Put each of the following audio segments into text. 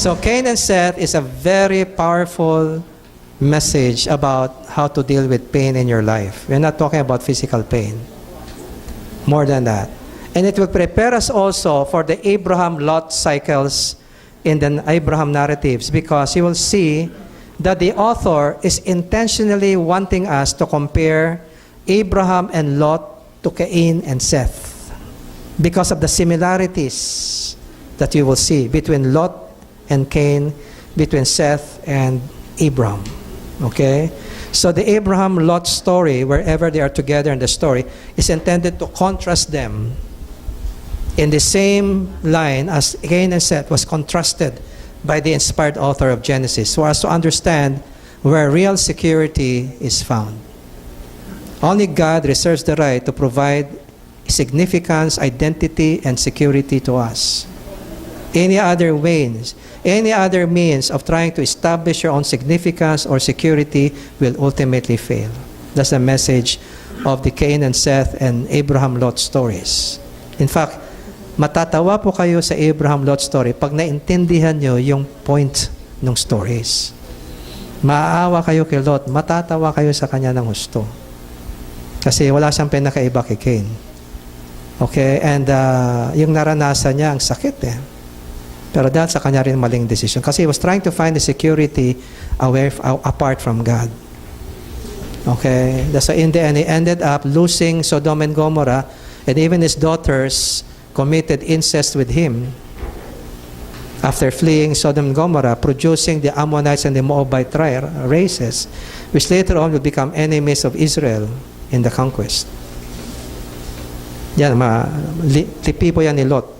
So Cain and Seth is a very powerful message about how to deal with pain in your life. We're not talking about physical pain. More than that. And it will prepare us also for the Abraham-Lot cycles in the Abraham narratives, because you will see that the author is intentionally wanting us to compare Abraham and Lot to Cain and Seth because of the similarities that you will see between Lot and Cain, between Seth and Abraham. Okay? So the Abraham-Lot story, wherever they are together in the story, is intended to contrast them in the same line as Cain and Seth was contrasted by the inspired author of Genesis, so as to understand where real security is found. Only God reserves the right to provide significance, identity, and security to us. Any other means of trying to establish your own significance or security will ultimately fail. That's the message of the Cain and Seth and Abraham-Lot stories. In fact, matatawa po kayo sa Abraham-Lot story pag naintindihan nyo yung point ng stories. Maaawa kayo kay Lot, matatawa kayo sa kanya ng husto. Kasi wala siyang pinakaiba kay Cain. Okay? And yung naranasan niya, ang sakit eh. Pero dahil sa kanya rin maling decision. Kasi he was trying to find the security apart from God. Okay? So in the end, he ended up losing Sodom and Gomorrah, and even his daughters committed incest with him after fleeing Sodom and Gomorrah, producing the Ammonites and the Moabite races, which later on will become enemies of Israel in the conquest. Yan, tipo yan ni Lot,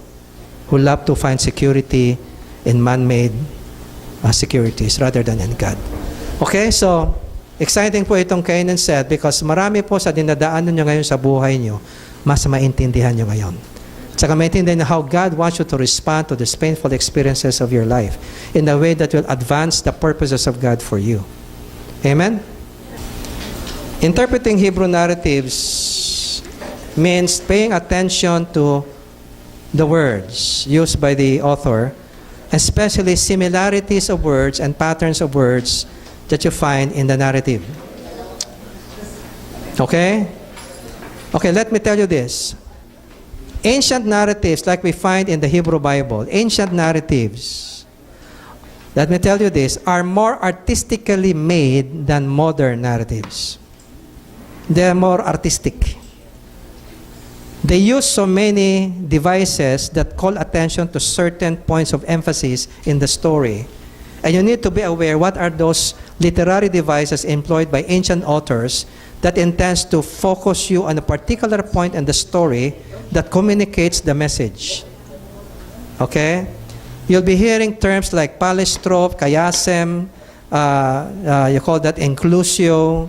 who love to find security in man-made securities rather than in God. Okay, so exciting po itong Cain and Seth because marami po sa dinadaanan nyo ngayon sa buhay nyo, mas maintindihan nyo ngayon. Saka maintindihan how God wants you to respond to these painful experiences of your life in a way that will advance the purposes of God for you. Amen? Interpreting Hebrew narratives means paying attention to the words used by the author, especially similarities of words and patterns of words that you find in the narrative. Okay? Okay, let me tell you this. Ancient narratives, like we find in the Hebrew Bible, ancient narratives, let me tell you this, are more artistically made than modern narratives. They are more artistic. They use so many devices that call attention to certain points of emphasis in the story. And you need to be aware what are those literary devices employed by ancient authors that intends to focus you on a particular point in the story that communicates the message. Okay? You'll be hearing terms like palistrophe, chiasm, you call that inclusio,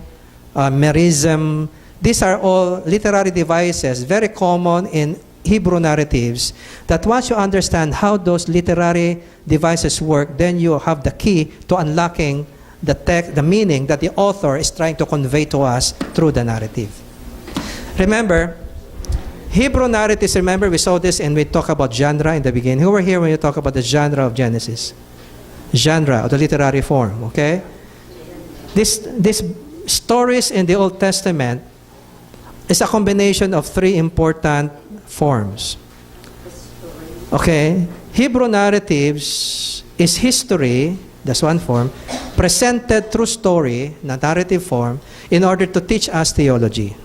merism. These are all literary devices, very common in Hebrew narratives, that once you understand how those literary devices work, then you have the key to unlocking the text, the meaning that the author is trying to convey to us through the narrative. Remember, Hebrew narratives, remember we saw this and we talked about genre in the beginning. Who were here when you talk about the genre of Genesis? Genre, of the literary form, okay? These stories in the Old Testament is a combination of three important forms. Okay? Hebrew narratives is history, that's one form, presented through story, narrative form, in order to teach us theology.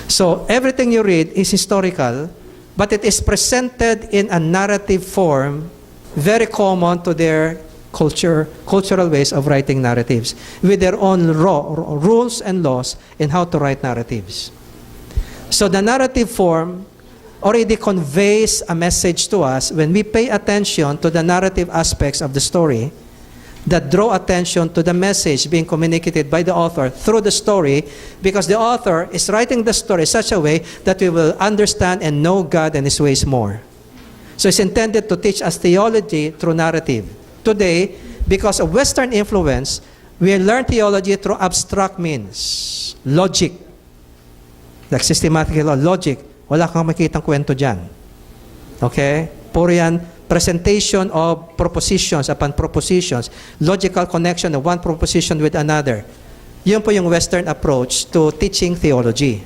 So everything you read is historical, but it is presented in a narrative form, very common to their cultural ways of writing narratives, with their own rules and laws in how to write narratives. So the narrative form already conveys a message to us when we pay attention to the narrative aspects of the story that draw attention to the message being communicated by the author through the story, because the author is writing the story in such a way that we will understand and know God and His ways more. So it's intended to teach us theology through narrative. Today, because of Western influence, we learn theology through abstract means. Logic. Like systematic logic. Wala kang makikitang kwento dyan. Okay? Puro yan presentation of propositions upon propositions, logical connection of one proposition with another. Yun po yung Western approach to teaching theology.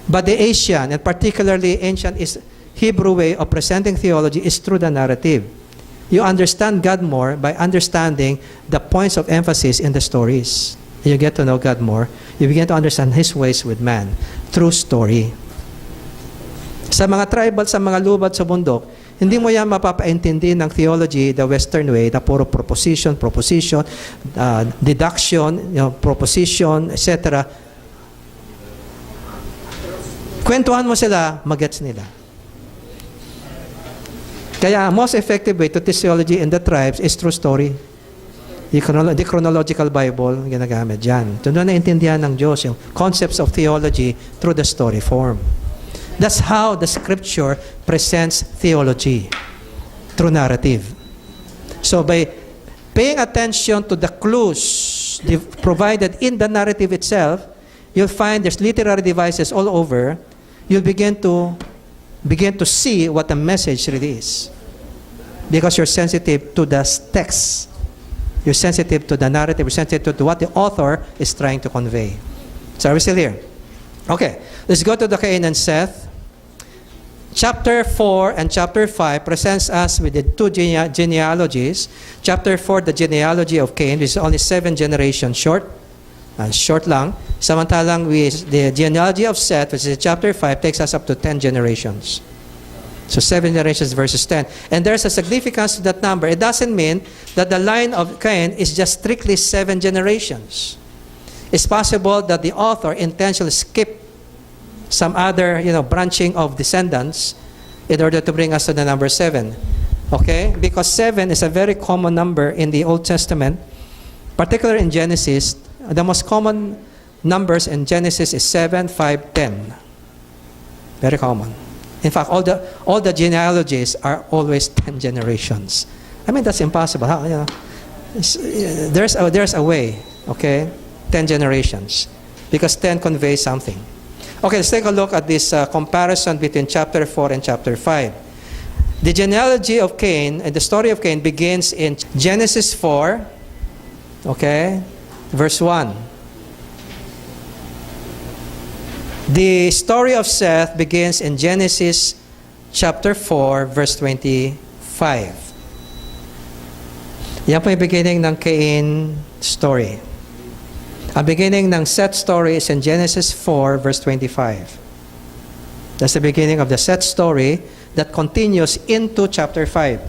But the Asian, and particularly ancient Hebrew way of presenting theology is through the narrative. You understand God more by understanding the points of emphasis in the stories. You get to know God more. You begin to understand His ways with man through story. Sa mga tribal, sa mga lubad sa bundok, hindi mo yan mapapaintindi ng theology the Western way, na puro proposition, deduction, proposition, etc. Kwentuhan mo sila, magets nila. Kaya most effective way to teach theology in the tribes is through story. The chronological Bible, ginagamit dyan. Doon na naintindihan ng Diyos yung concepts of theology through the story form. That's how the Scripture presents theology, through narrative. So by paying attention to the clues provided in the narrative itself, you'll find there's literary devices all over. You'll begin to see what the message really is. Because you're sensitive to the text. You're sensitive to the narrative. You're sensitive to what the author is trying to convey. So are we still here? Okay. Let's go to the Cain and Seth. Chapter 4 and chapter 5 presents us with the two genealogies. Chapter 4, the genealogy of Cain, which is only 7 generations short. Short lang. Samantalang the genealogy of Seth, which is chapter 5, takes us up to 10 generations. So 7 generations versus 10. And there's a significance to that number. It doesn't mean that the line of Cain is just strictly 7 generations. It's possible that the author intentionally skipped some other, branching of descendants in order to bring us to the number 7. Okay? Because 7 is a very common number in the Old Testament, particularly in Genesis. The most common numbers in Genesis is 7, 5, 10. Very common. In fact, all the genealogies are always 10 generations. I mean, that's impossible. There's a way, okay? 10 generations. Because 10 conveys something. Okay, let's take a look at this comparison between chapter 4 and chapter 5. The genealogy of Cain, and the story of Cain begins in Genesis 4, okay, verse 1. The story of Seth begins in Genesis chapter 4, verse 25. Yan po yung beginning ng Cain story. Ang beginning ng Seth story is in Genesis 4, verse 25. That's the beginning of the Seth story that continues into chapter 5,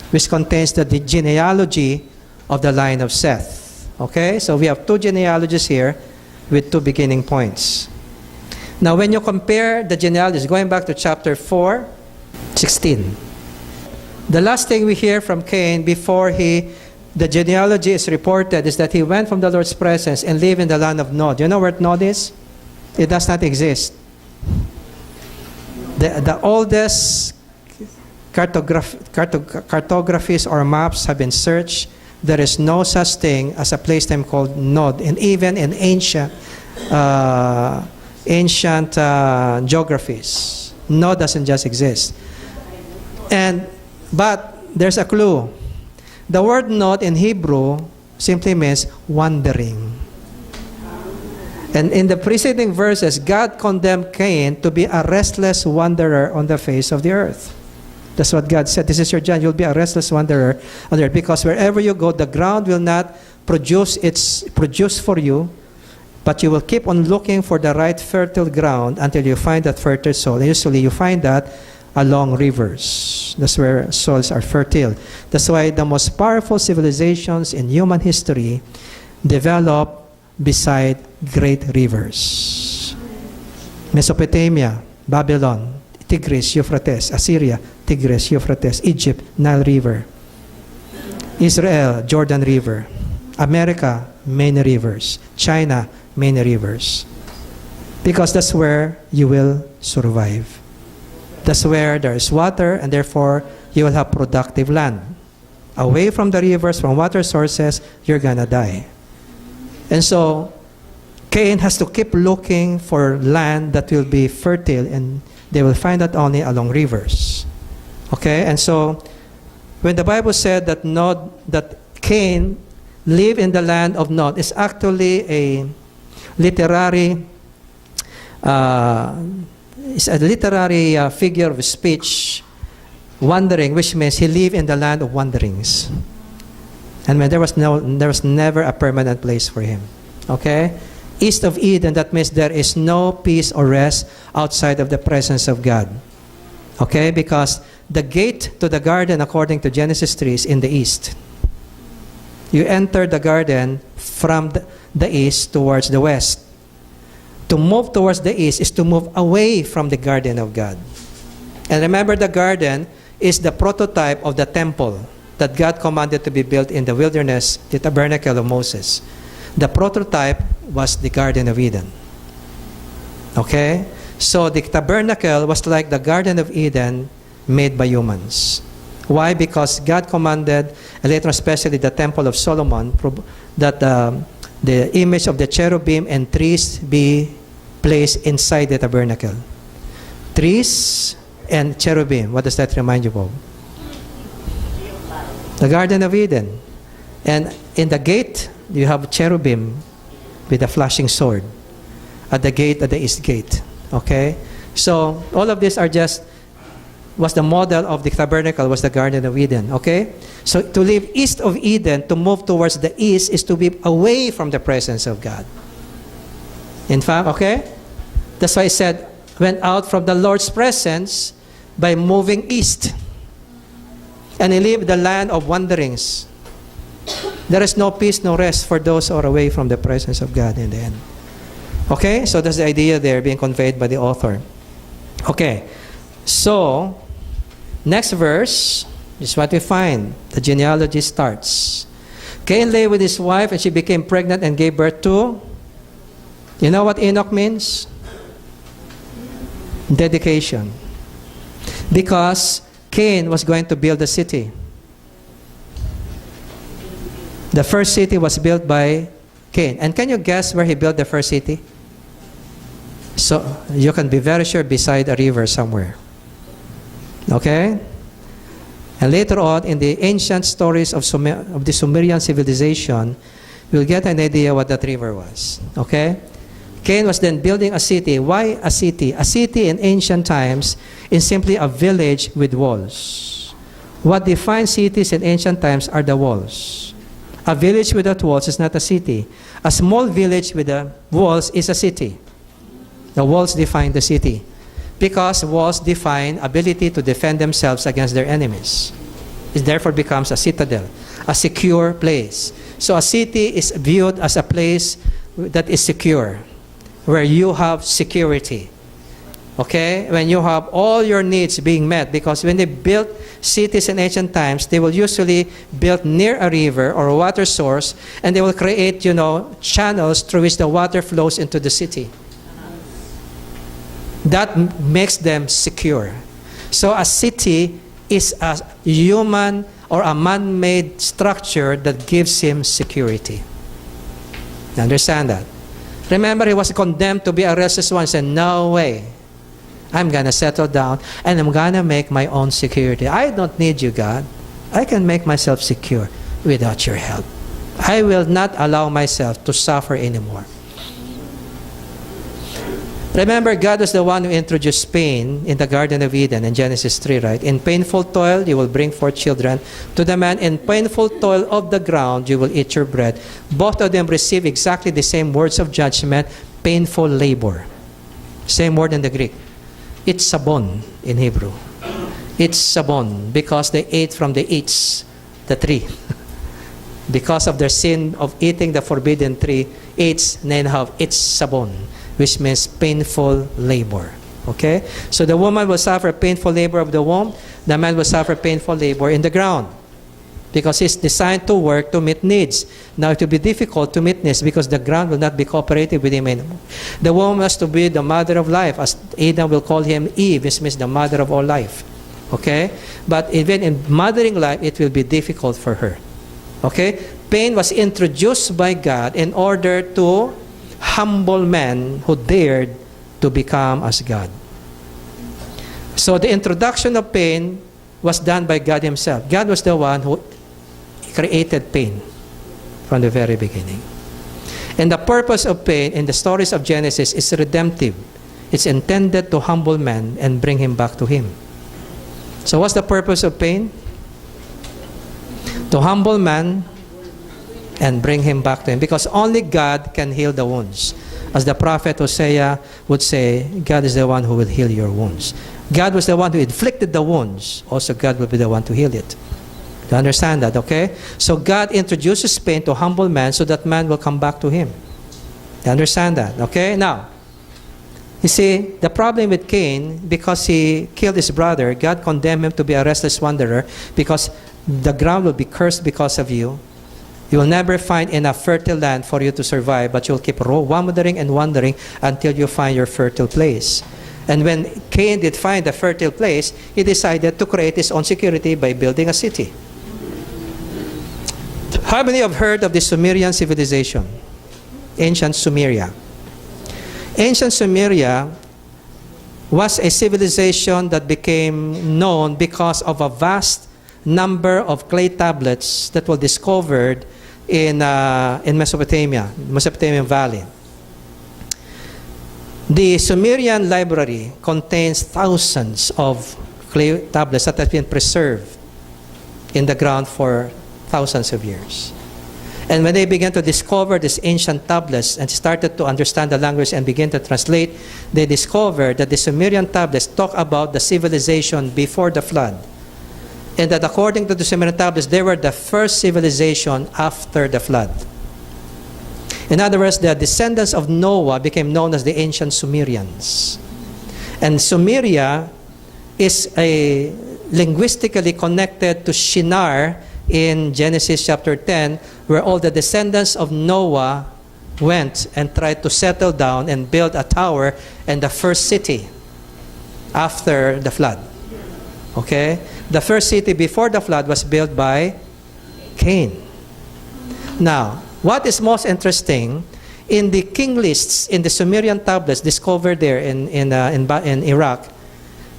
which contains the genealogy of the line of Seth. Okay? So we have 2 genealogies here with 2 beginning points. Now, when you compare the genealogies, going back to chapter 4, 16. The last thing we hear from Cain before the genealogy is reported is that he went from the Lord's presence and lived in the land of Nod. You know where Nod is? It does not exist. The oldest cartographies or maps have been searched. There is no such thing as a place name called Nod. And even in ancient geographies, Nod doesn't just exist. But there's a clue. The word Nod in Hebrew simply means wandering. And in the preceding verses, God condemned Cain to be a restless wanderer on the face of the earth. That's what God said. This is your John. You'll be a restless wanderer on the earth, because wherever you go, the ground will not produce for you, but you will keep on looking for the right fertile ground until you find that fertile soil. And usually you find that along rivers. That's where soils are fertile. That's why the most powerful civilizations in human history develop beside great rivers. Mesopotamia, Babylon, Tigris, Euphrates, Assyria, Tigris, Euphrates, Egypt, Nile River, Israel, Jordan River, America, many rivers, China, many rivers. Because that's where you will survive. That's where there is water, and therefore you will have productive land. Away from the rivers, from water sources, you're gonna die. And so, Cain has to keep looking for land that will be fertile, and they will find that only along rivers. Okay, and so when the Bible said that that Cain lived in the land of Nod, it's actually a literary figure of speech, wandering, which means he lived in the land of wanderings. And when there was never a permanent place for him. Okay? East of Eden, that means there is no peace or rest outside of the presence of God. Okay? Because the gate to the garden, according to Genesis 3, is in the east. You enter the garden from the east towards the west. To move towards the east is to move away from the garden of God. And remember, the garden is the prototype of the temple that God commanded to be built in the wilderness, the tabernacle of Moses. The prototype was the Garden of Eden. Okay? So the tabernacle was like the Garden of Eden made by humans. Why? Because God commanded, and later especially the Temple of Solomon, that the image of the cherubim and trees be placed inside the tabernacle. Trees and cherubim. What does that remind you of? The Garden of Eden. And in the gate, you have cherubim with a flashing sword at the gate, at the east gate. Okay? So all of these was the model of the tabernacle, was the Garden of Eden. Okay? So to live east of Eden, to move towards the east, is to be away from the presence of God. In fact, okay? That's why I said, went out from the Lord's presence by moving east. And he lived the land of wanderings. There is no peace, no rest for those who are away from the presence of God in the end. Okay? So that's the idea there being conveyed by the author. Okay. So, next verse is what we find. The genealogy starts. Cain lay with his wife and she became pregnant and gave birth to, you know what Enoch means? Dedication. Because Cain was going to build a city. The first city was built by Cain. And can you guess where he built the first city? So you can be very sure beside a river somewhere. Okay? And later on, in the ancient stories of the Sumerian civilization, we'll get an idea what that river was. Okay? Cain was then building a city. Why a city? A city in ancient times is simply a village with walls. What defines cities in ancient times are the walls. A village without walls is not a city. A small village with the walls is a city. The walls define the city. Because walls define ability to defend themselves against their enemies. It therefore becomes a citadel, a secure place. So a city is viewed as a place that is secure, where you have security. Okay? When you have all your needs being met. Because when they built cities in ancient times, they will usually build near a river or a water source, and they will create, channels through which the water flows into the city. That makes them secure. So a city is a human or a man-made structure that gives him security. You understand that? Remember, he was condemned to be a restless one. He said, no way. I'm going to settle down and I'm going to make my own security. I don't need you, God. I can make myself secure without your help. I will not allow myself to suffer anymore. Remember, God was the one who introduced pain in the Garden of Eden in Genesis 3, right? In painful toil, you will bring forth children. To the man, in painful toil of the ground, you will eat your bread. Both of them receive exactly the same words of judgment, painful labor. Same word in the Greek. It's sabon in Hebrew. It's sabon because they ate from the the tree. Because of their sin of eating the forbidden tree, it's sabon, which means painful labor. Okay? So the woman will suffer painful labor of the womb. The man will suffer painful labor in the ground. Because he's designed to work to meet needs. Now it will be difficult to meet needs because the ground will not be cooperative with him anymore. The woman has to be the mother of life. As Adam will call him Eve, which means the mother of all life. Okay? But even in mothering life, it will be difficult for her. Okay? Pain was introduced by God in order to humble men who dared to become as God. So the introduction of pain was done by God himself. God was the one who created pain from the very beginning. And the purpose of pain in the stories of Genesis is redemptive. It's intended to humble man and bring him back to him. So what's the purpose of pain? To humble man and bring him back to him. Because only God can heal the wounds. As the prophet Hosea would say, God is the one who will heal your wounds. God was the one who inflicted the wounds. Also, God will be the one to heal it. Do you understand that, okay? So God introduces pain to humble man so that man will come back to him. You understand that, okay? Now, you see, the problem with Cain, because he killed his brother, God condemned him to be a restless wanderer because the ground will be cursed because of you. You will never find enough fertile land for you to survive, but you'll keep wandering and wandering until you find your fertile place. And when Cain did find a fertile place, he decided to create his own security by building a city. How many have heard of the Sumerian civilization? Ancient Sumeria. Ancient Sumeria was a civilization that became known because of a vast number of clay tablets that were discovered in Mesopotamia, Mesopotamian Valley. The Sumerian library contains thousands of clay tablets that have been preserved in the ground for thousands of years. And when they began to discover these ancient tablets and started to understand the language and begin to translate, they discovered that the Sumerian tablets talk about the civilization before the flood. And that according to the Sumerian tablets, they were the first civilization after the flood. In other words, the descendants of Noah became known as the ancient Sumerians. And Sumeria is linguistically connected to Shinar in Genesis chapter 10, where all the descendants of Noah went and tried to settle down and build a tower and the first city after the flood. Okay? The first city before the flood was built by Cain. Now, what is most interesting, in the king lists, in the Sumerian tablets discovered there in Iraq,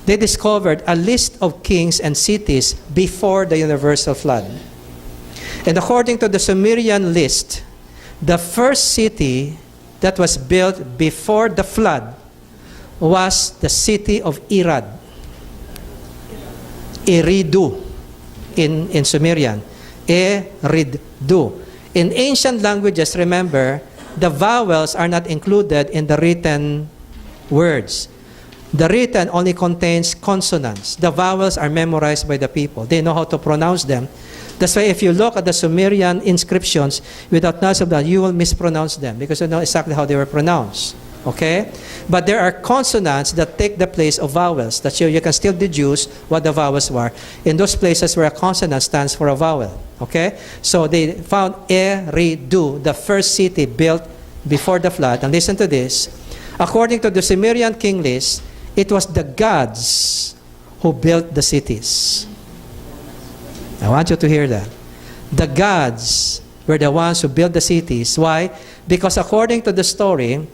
they discovered a list of kings and cities before the universal flood. And according to the Sumerian list, the first city that was built before the flood was the city of Irad. Eridu in Sumerian. Eridu. In ancient languages, remember, the vowels are not included in the written words. The written only contains consonants. The vowels are memorized by the people. They know how to pronounce them. That's why if you look at the Sumerian inscriptions without knowledge of that, you will mispronounce them because you know exactly how they were pronounced. Okay? But there are consonants that take the place of vowels. That you can still deduce what the vowels were in those places where a consonant stands for a vowel. Okay? So they found Eridu, the first city built before the flood. And listen to this. According to the Sumerian king list, it was the gods who built the cities. I want you to hear that. The gods were the ones who built the cities. Why? Because according to the story,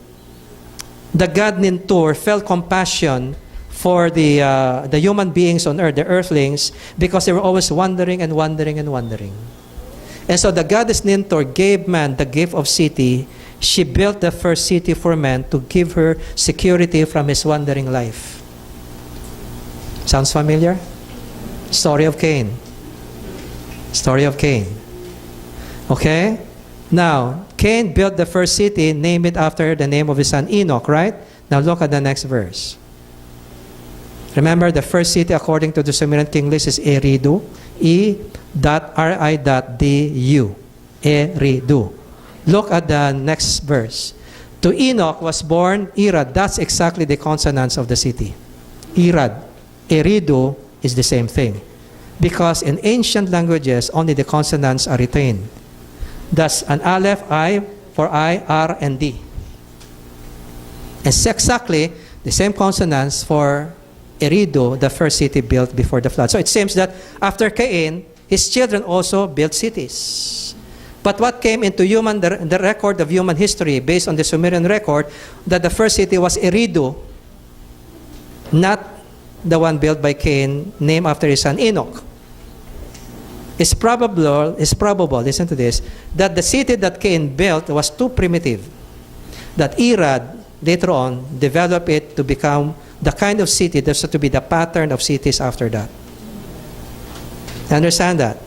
the god Nintur felt compassion for the human beings on earth, the earthlings, because they were always wandering and wandering and wandering. And so the goddess Nintur gave man the gift of city. She built the first city for man to give her security from his wandering life. Sounds familiar? Story of Cain. Story of Cain. Okay? Now, Cain built the first city, named it after the name of his son Enoch, right? Now look at the next verse. Remember, the first city according to the Sumerian king list is Eridu. E.ri.du. Eridu. Look at the next verse. To Enoch was born Irad. That's exactly the consonants of the city. Irad. Eridu is the same thing. Because in ancient languages, only the consonants are retained. Thus, an aleph, I, for I, R, and D. It's exactly the same consonants for Eridu, the first city built before the flood. So it seems that after Cain, his children also built cities. But what came into the record of human history based on the Sumerian record, that the first city was Eridu, not the one built by Cain, named after his son Enoch. It's probable, listen to this, that the city that Cain built was too primitive, that Irad later on developed it to become the kind of city that's to be the pattern of cities after that. Understand that?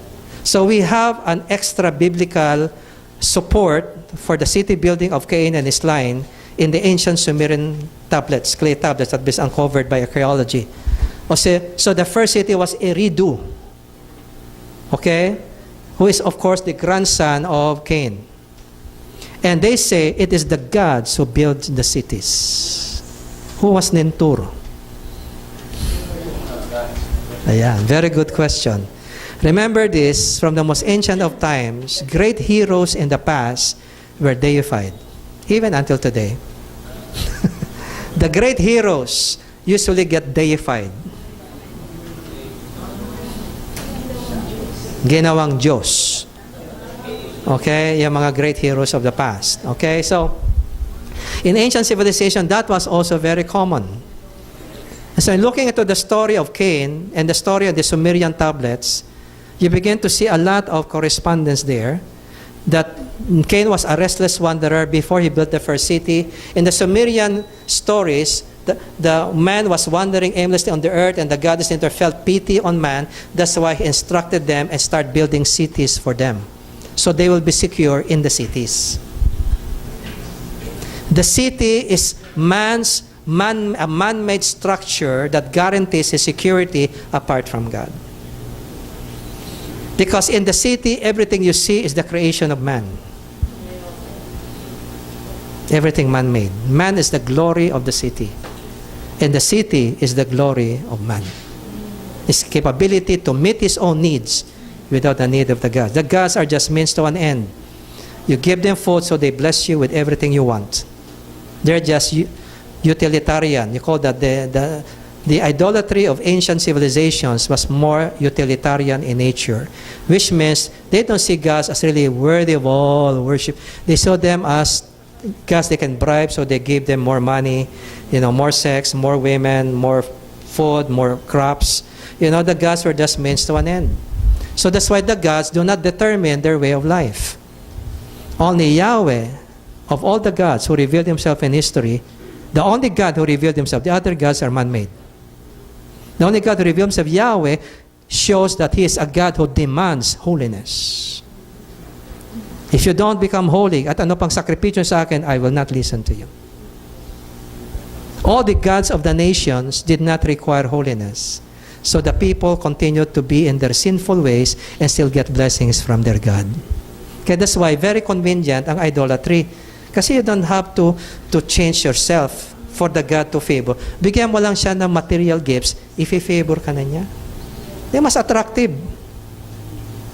So we have an extra biblical support for the city building of Cain and his line in the ancient Sumerian tablets, clay tablets that was uncovered by archaeology. So the first city was Eridu, okay, who is of course the grandson of Cain. And they say it is the gods who build the cities. Who was Nintur? Ayan, very good question. Remember this, from the most ancient of times, great heroes in the past were deified, even until today. The great heroes usually get deified. Ginawang Diyos. Okay, yung mga great heroes of the past. Okay, so in ancient civilization, that was also very common. So looking into the story of Cain and the story of the Sumerian tablets, you begin to see a lot of correspondence there, that Cain was a restless wanderer before he built the first city. In the Sumerian stories, the man was wandering aimlessly on the earth, and the goddess felt pity on man. That's why he instructed them and start building cities for them, so they will be secure in the cities. The city is a man-made structure that guarantees his security apart from God. Because in the city, everything you see is the creation of man. Everything man-made. Man is the glory of the city. And the city is the glory of man. His capability to meet his own needs without the need of the gods. The gods are just means to an end. You give them food, so they bless you with everything you want. They're just utilitarian. You call that the idolatry of ancient civilizations was more utilitarian in nature, which means they don't see gods as really worthy of all worship. They saw them as gods they can bribe, so they gave them more money, more sex, more women, more food, more crops. The gods were just means to an end. So that's why the gods do not determine their way of life. Only Yahweh, of all the gods who revealed himself in history, the only God who revealed himself, the other gods are man-made. The only God who reveals himself, Yahweh, shows that he is a God who demands holiness. If you don't become holy, at ano pang sakripisyo sa akin, I will not listen to you. All the gods of the nations did not require holiness. So the people continued to be in their sinful ways and still get blessings from their God. Okay, that's why very convenient ang idolatry. Kasi you don't have to change yourself for the God to favor. Bigyan mo lang siya ng material gifts, i-favor ka na niya. Di mas attractive.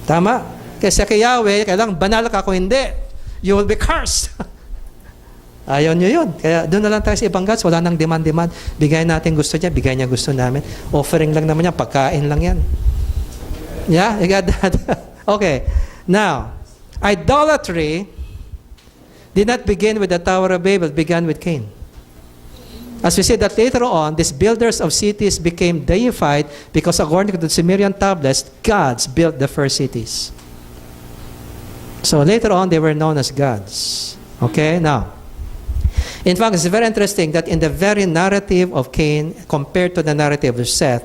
Tama? Kasi kay Yahweh, kailangan banal ka, kung hindi, you will be cursed. Ayaw nyo yun. Kaya doon na lang tayo sa ibang gods, wala nang demand. Bigay natin gusto niya, bigay niya gusto namin. Offering lang naman yan, pagkain lang yan. Yeah? You got that? Okay. Now, idolatry did not begin with the Tower of Babel, it began with Cain. As we see that later on, these builders of cities became deified because according to the Sumerian tablets, gods built the first cities. So later on, they were known as gods. Okay, now, in fact, it's very interesting that in the very narrative of Cain compared to the narrative of Seth,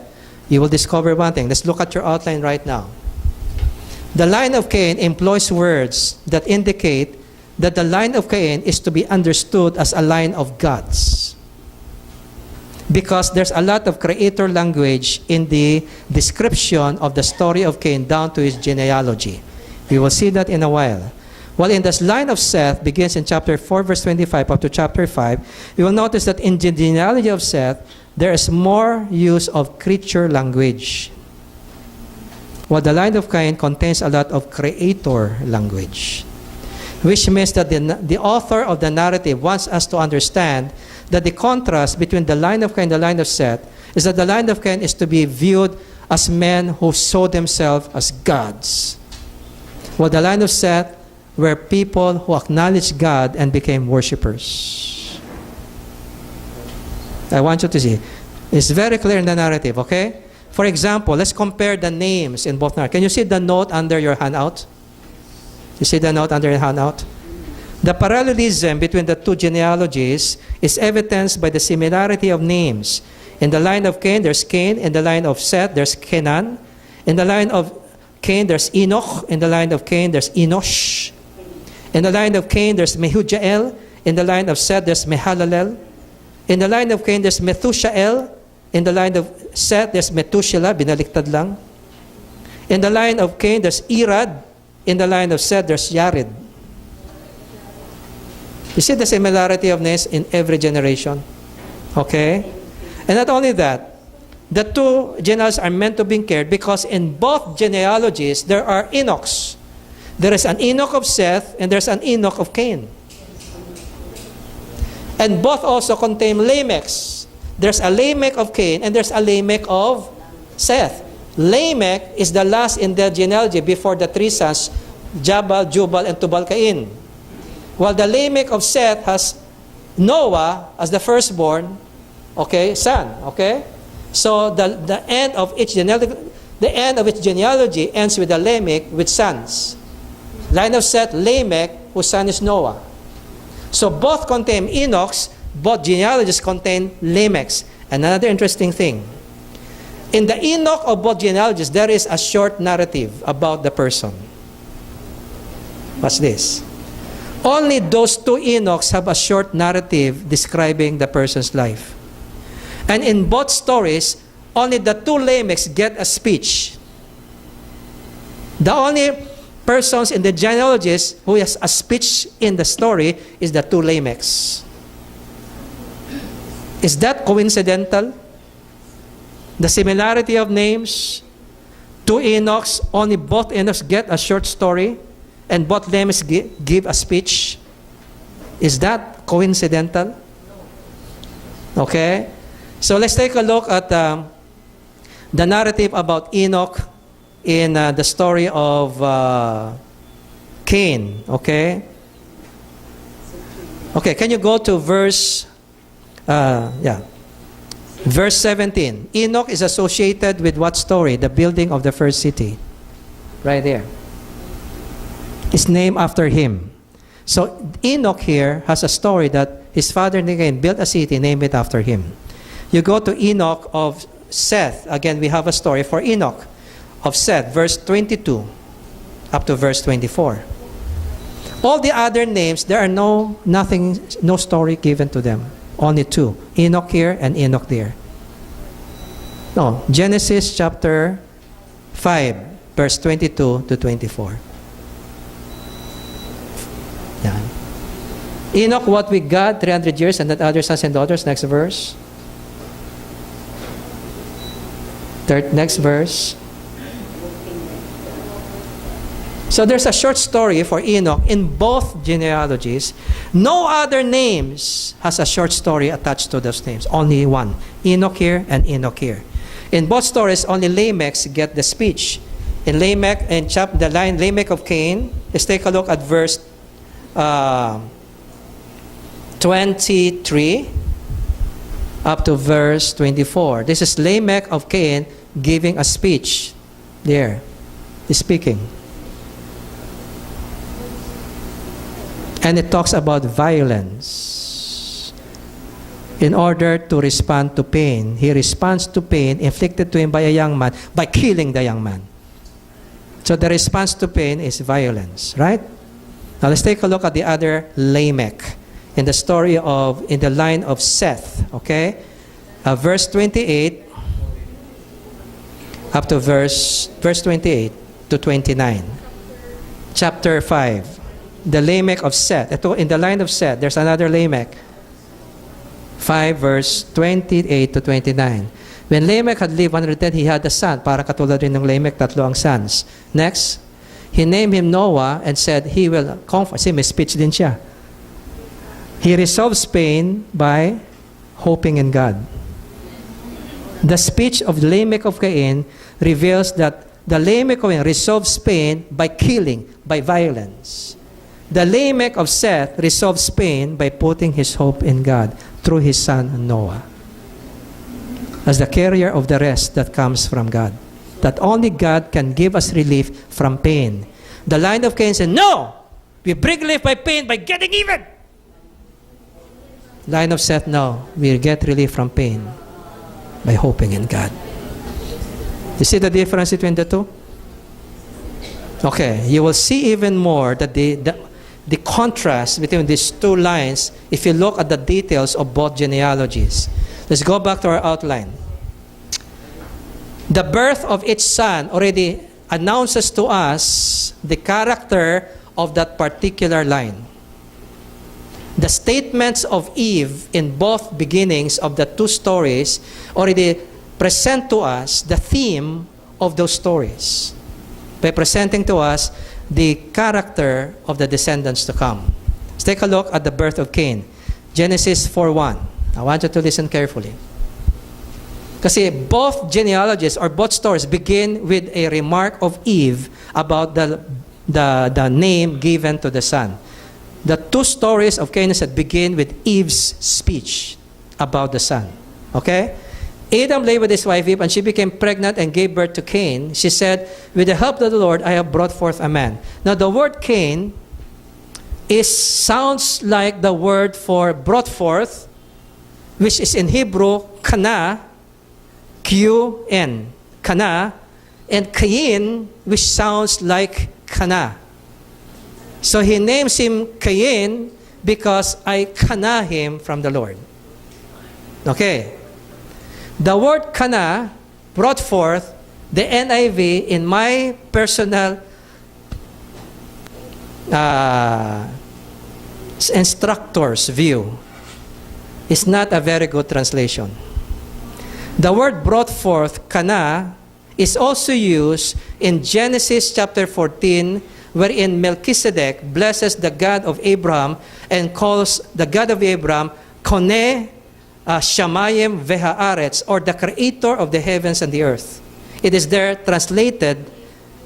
you will discover one thing. Let's look at your outline right now. The line of Cain employs words that indicate that the line of Cain is to be understood as a line of gods. Because there's a lot of creator language in the description of the story of Cain down to his genealogy. We will see that in a while. While in this line of Seth begins in chapter 4, verse 25 up to chapter 5, you will notice that in the genealogy of Seth, there is more use of creature language. While the line of Cain contains a lot of creator language. Which means that the author of the narrative wants us to understand that the contrast between the line of Cain and the line of Seth is that the line of Cain is to be viewed as men who saw themselves as gods. While the line of Seth were people who acknowledged God and became worshipers. I want you to see. It's very clear in the narrative, okay? For example, let's compare the names in both narratives. Can you see the note under your handout? You see the note under your handout? The parallelism between the two genealogies is evidenced by the similarity of names. In the line of Cain, there's Cain. In the line of Seth, there's Kenan. In the line of Cain, there's Enoch. In the line of Cain, there's Enosh. In the line of Cain, there's Mehujael. In the line of Seth, there's Mehalalel. In the line of Cain, there's Methushael. In the line of Seth, there's Methuselah. Binaliktad lang. In the line of Cain, there's Irad. In the line of Seth, there's Yared. You see the similarity of names in every generation. Okay? And not only that, the two genealogies are meant to be cared because in both genealogies, there are Enochs. There is an Enoch of Seth and there's an Enoch of Cain. And both also contain Lamechs. There's a Lamech of Cain and there's a Lamech of Seth. Lamech is the last in the genealogy before the three sons, Jabal, Jubal, and Tubal-Cain. While the Lamech of Seth has Noah as the firstborn, okay, son, okay? So the end of each genealogy ends with the Lamech with sons. Line of Seth, Lamech, whose son is Noah. So both contain Enochs, both genealogies contain Lamechs. Another interesting thing, in the Enoch of both genealogies, there is a short narrative about the person. What's this? Only those two Enochs have a short narrative describing the person's life. And in both stories, only the two Lamechs get a speech. The only persons in the genealogies who has a speech in the story is the two Lamechs. Is that coincidental? The similarity of names, two Enochs, only both Enochs get a short story, and both Lamechs give a speech. Is that coincidental? Okay? So let's take a look at the narrative about Enoch in the story of Cain. Okay? Okay, can you go to verse 17. Enoch is associated with what story? The building of the first city. Right there. It's named after him. So Enoch here has a story that his father Cain built a city, named it after him. You go to Enoch of Seth. Again, we have a story for Enoch of Seth, verse 22 up to verse 24. All the other names, there are no story given to them. Only two. Enoch here and Enoch there. No, Genesis chapter 5, verse 22 to 24. Yeah. Enoch, what with God, 300 years, and that other sons and daughters. Next verse. Next verse. So there's a short story for Enoch in both genealogies. No other names has a short story attached to those names. Only one. Enoch here and Enoch here. In both stories, only Lamechs get the speech. In Lamech, in the line Lamech of Cain, let's take a look at verse 23 up to verse 24. This is Lamech of Cain giving a speech. There. He's speaking. And it talks about violence. In order to respond to pain, he responds to pain inflicted to him by a young man by killing the young man. So the response to pain is violence, right? Now let's take a look at the other Lamech in the story of, in the line of Seth, okay? Verse 28 up to verse 28 to 29. Chapter 5. The Lamech of Seth. Ito, in the line of Seth, there's another Lamech. 5 verse 28 to 29. When Lamech had lived 110, he had a son. Para katulad rin ng Lamech, tatlo ang sons. Next, he named him Noah and said he will comfort. See, may speech din siya. He resolves pain by hoping in God. The speech of Lamech of Cain reveals that the Lamech of Cain resolves pain by killing, by violence. The Lamech of Seth resolves pain by putting his hope in God through his son Noah. as the carrier of the rest that comes from God. That only God can give us relief from pain. The line of Cain said, no! We bring relief by pain by getting even. Line of Seth, no. We get relief from pain by hoping in God. You see the difference between the two? Okay, you will see even more that the contrast between these two lines if you look at the details of both genealogies. Let's go back to our outline. The birth of each son already announces to us the character of that particular line. The statements of Eve in both beginnings of the two stories already present to us the theme of those stories by presenting to us the character of the descendants to come. Let's take a look at the birth of Cain. Genesis 4:1. I want you to listen carefully. Kasi both genealogies or both stories begin with a remark of Eve about the name given to the son. The two stories of Cain and Seth begin with Eve's speech about the son. Okay? Adam lay with his wife Eve, and she became pregnant and gave birth to Cain. She said, with the help of the Lord, I have brought forth a man. Now, the word Cain sounds like the word for brought forth, which is in Hebrew, kana, Q-N, kana, and Cain, which sounds like kana. So he names him Cain because I kana him from the Lord. Okay. The word kana brought forth, the NIV, in my personal instructor's view, is not a very good translation. The word brought forth, kana, is also used in Genesis chapter 14, wherein Melchizedek blesses the God of Abraham and calls the God of Abraham Koneh Shamayim Vehaaretz, or the creator of the heavens and the earth. It is there translated,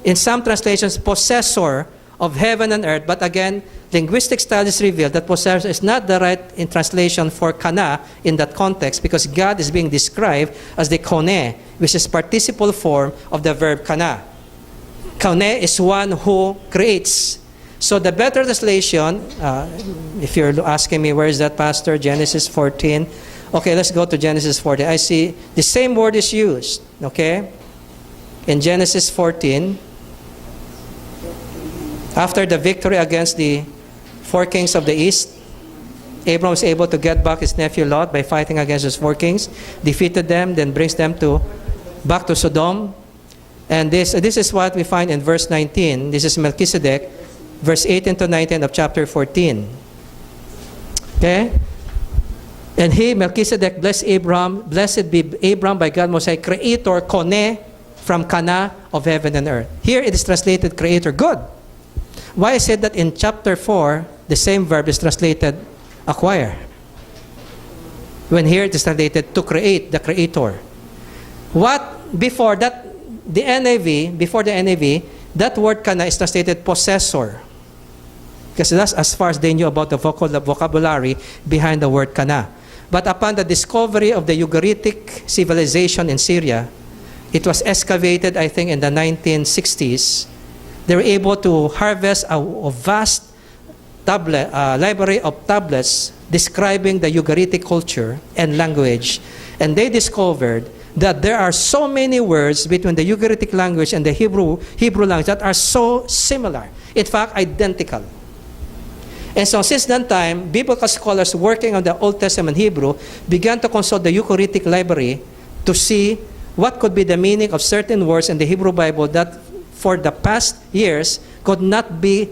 in some translations, possessor of heaven and earth, but again, linguistic studies reveal that possessor is not the right in translation for kana in that context, because God is being described as the koneh, which is participle form of the verb kana. Koneh is one who creates. So the better translation, if you're asking me where is that, Pastor, Genesis 14. Okay, let's go to Genesis 14. I see the same word is used, okay? In Genesis 14, after the victory against the four kings of the east, Abram was able to get back his nephew Lot by fighting against those four kings, defeated them, then brings them back to Sodom. And this is what we find in verse 19. This is Melchizedek, verse 18 to 19 of chapter 14. Okay? And he, Melchizedek, blessed Abraham. Blessed be Abraham by God Most High, creator, koneh, from kana, of heaven and earth. Here it is translated creator. Good. Why is it that in chapter 4, the same verb is translated acquire? When here it is translated to create, the creator. What, before that, before the NIV, that word kana is translated possessor. Because that's as far as they knew about the vocabulary behind the word kana. But upon the discovery of the Ugaritic civilization in Syria, it was excavated, I think, in the 1960s. They were able to harvest a vast library of tablets describing the Ugaritic culture and language. And they discovered that there are so many words between the Ugaritic language and the Hebrew language that are so similar. In fact, identical. And so since that time, biblical scholars working on the Old Testament Hebrew began to consult the Ugaritic library to see what could be the meaning of certain words in the Hebrew Bible that for the past years could not be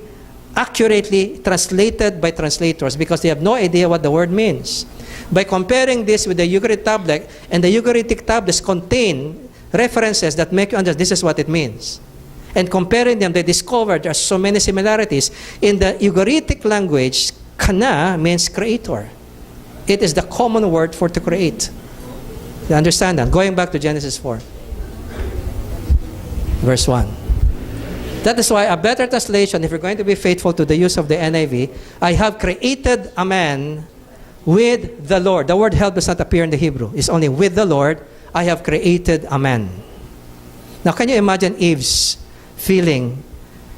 accurately translated by translators because they have no idea what the word means. By comparing this with the Ugaritic tablet, and the Ugaritic tablets contain references that make you understand this is what it means. And comparing them, they discovered there are so many similarities. In the Ugaritic language, kana means creator. It is the common word for to create. You understand that? Going back to Genesis 4, verse 1. That is why a better translation, if you're going to be faithful to the use of the NIV, I have created a man with the Lord. The word help does not appear in the Hebrew. It's only with the Lord. I have created a man. Now, can you imagine Eve's feeling?